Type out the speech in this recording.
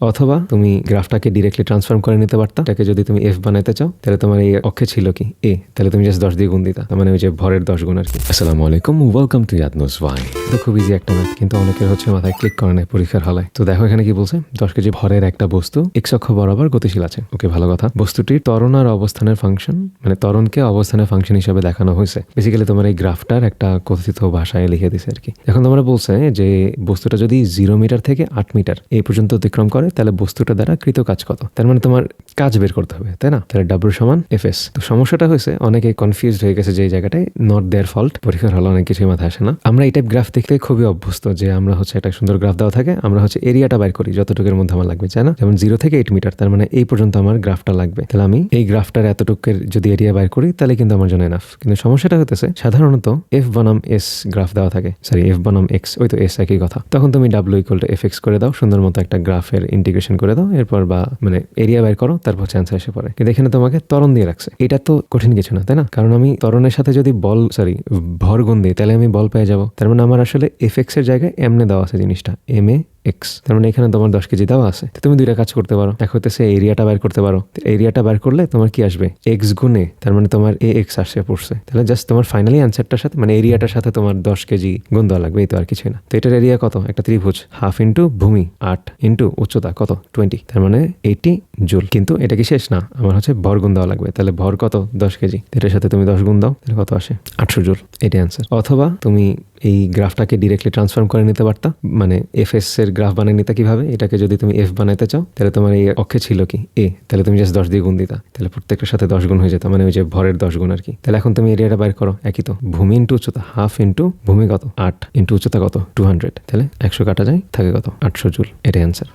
অথবা তুমি গ্রাফটাকে directly transform করে নিতে পারতা। এটাকে যদি তুমি এফ বানাইতে চাও তাহলে তোমার এই অক্ষে ছিল কি এ, তাহলে তুমি জাস্ট 10 দিয়ে গুণ দিতা, তার মানে ওই যে ভরের 10 গুণ আর কি। আসসালামু আলাইকুম, ওয়েলকাম টু ইয়াদনোস ওয়াই। তো খুব ইজি একটা ম্যাথ, কিন্তু অনেকের হচ্ছে মাথায় ক্লিক করে নেয় পরীক্ষার হলায়। তো দেখো এখানে কি বলছে, 10 কেজি ভরের একটা বস্তু এক্স অক্ষ বরাবর গতিশীল আছে। ওকে, ভালো কথা। বস্তুটির ত্বরণ আর অবস্থানের ফাংশন, মানে ত্বরণকে অবস্থানের ফাংশন হিসেবে দেখানো হয়েছে। বেসিক্যালি তোমার এই গ্রাফটার একটা কথিত ভাষায় লিখে দিছে আর কি। এখন তোমরা বলছে যে বস্তুটা যদি 0 মিটার থেকে 8 মিটার এই পর্যন্ত অতিক্রম করে তাহলে বস্তুটা দ্বারা কৃত কাজ কত। তার মানে তোমার কাজ বের করতে হবে, তাই না? তাহলে ডাব্লিউ সমান এফএস। তো সমস্যাটা হয়েছে অনেকে কনফিউজড হয়ে গেছে যে এই জায়গাটায় নট দেয়ার ফল্ট, পরীক্ষার হলে অনেক কিছুই মাথায় আসে না। আমরা এই টাইপ গ্রাফ দেখতে খুবই অভ্যস্ত যে আমরা হচ্ছে একটা সুন্দর গ্রাফ দেওয়া থাকে, আমরা হচ্ছে এরিয়াটা বাইর করি যতটুকুর মধ্যে আমার লাগবে, তাই না? যেমন 0 থেকে 8 মিটার, তার মানে এই পর্যন্ত আমার গ্রাফটা লাগবে। তাহলে আমি এই গ্রাফটার এতটুকের যদি এরিয়া বাইর করি তাহলে কিন্তু আমার জন্য এনাফ। কিন্তু সমস্যাটা হতেছে সাধারণত এফ বনাম এস গ্রাফ দেওয়া থাকে, সরি এফ বনাম এক্স, ওই তো এস একই কথা। তখন তুমি W equal to F x করে দাও, সুন্দর মতো একটা গ্রাফের ইন্টিগ্রেশন করে দাও, এরপর বা মানে এরিয়া বের করো, তারপর অ্যান্সার এসে পড়ে। কিন্তু এখানে তোমাকে ত্বরণ দিয়ে রাখছে, এটা তো কঠিন কিছু না, তাই না? কারণ আমি ত্বরণের সাথে যদি ভর গুণ দিই তাহলে আমি বল পেয়ে যাবো। তার মানে আমার আসলে এফ এক্স এর জায়গায় এমনে দেওয়া আছে জিনিসটা, এম এ এক্স। তার মানে এখানে তোমার 10 কেজি দেওয়া আছে। তুমি দুইটা কাজ করতে পারো, এক হইতেছে এরিয়াটা বের করতে পারো। এরিয়াটা বের করলে তোমার কি আসবে, এক্স গুণে, তার মানে তোমার এ এক্স আসে পড়ছে। তাহলে জাস্ট তোমার ফাইনালি অ্যান্সারটার সাথে মানে এরিয়াটার সাথে তোমার 10 কেজি গুণ দেওয়া লাগবে, এই তো আর কিছুই না। তো এটার এরিয়া কত? একটা ত্রিভুজ, হাফ ইন্টু ভূমি 8 ইন্টু উচ্চতা কত 20, তার মানে 80 জুল। কিন্তু এটা কি শেষ না, আমার হচ্ছে ভর গুণ দেওয়া লাগবে। তাহলে ভর কত? 10 কেজি। এটার সাথে তুমি 10 গুণ দাও, তাহলে কত আসে? 800 জুল। এটাই অ্যান্সার। অথবা তুমি এই গ্রাফটাকে ডিরেক্টলি ট্রান্সফর্ম করে নিতে পারতা, মানে এফ এস এর গ্রাফ বানিয়ে নিতে কিভাবে, এটাকে যদি তুমি এফ বানাইতে চাও তাহলে তোমার এই অক্ষে ছিল কি এ, তাহলে তুমি জাস্ট 10 দিয়ে গুণ দিতা, তাহলে প্রত্যেকটার সাথে 10 গুণ হয়ে যেত, মানে ওই যে ভরের 10 গুণ আর কি। তাহলে এখন তুমি এরিয়াটা বাইর করো, একই তো, ভূমি ইন্টু উচ্চতা, হাফ ইন্টু ভূমি কত 8 ইন্টু উচ্চতা কত 200, তাহলে 100 কাটা যায়, থাকে কত 800 জুল। এটাই অ্যান্সার।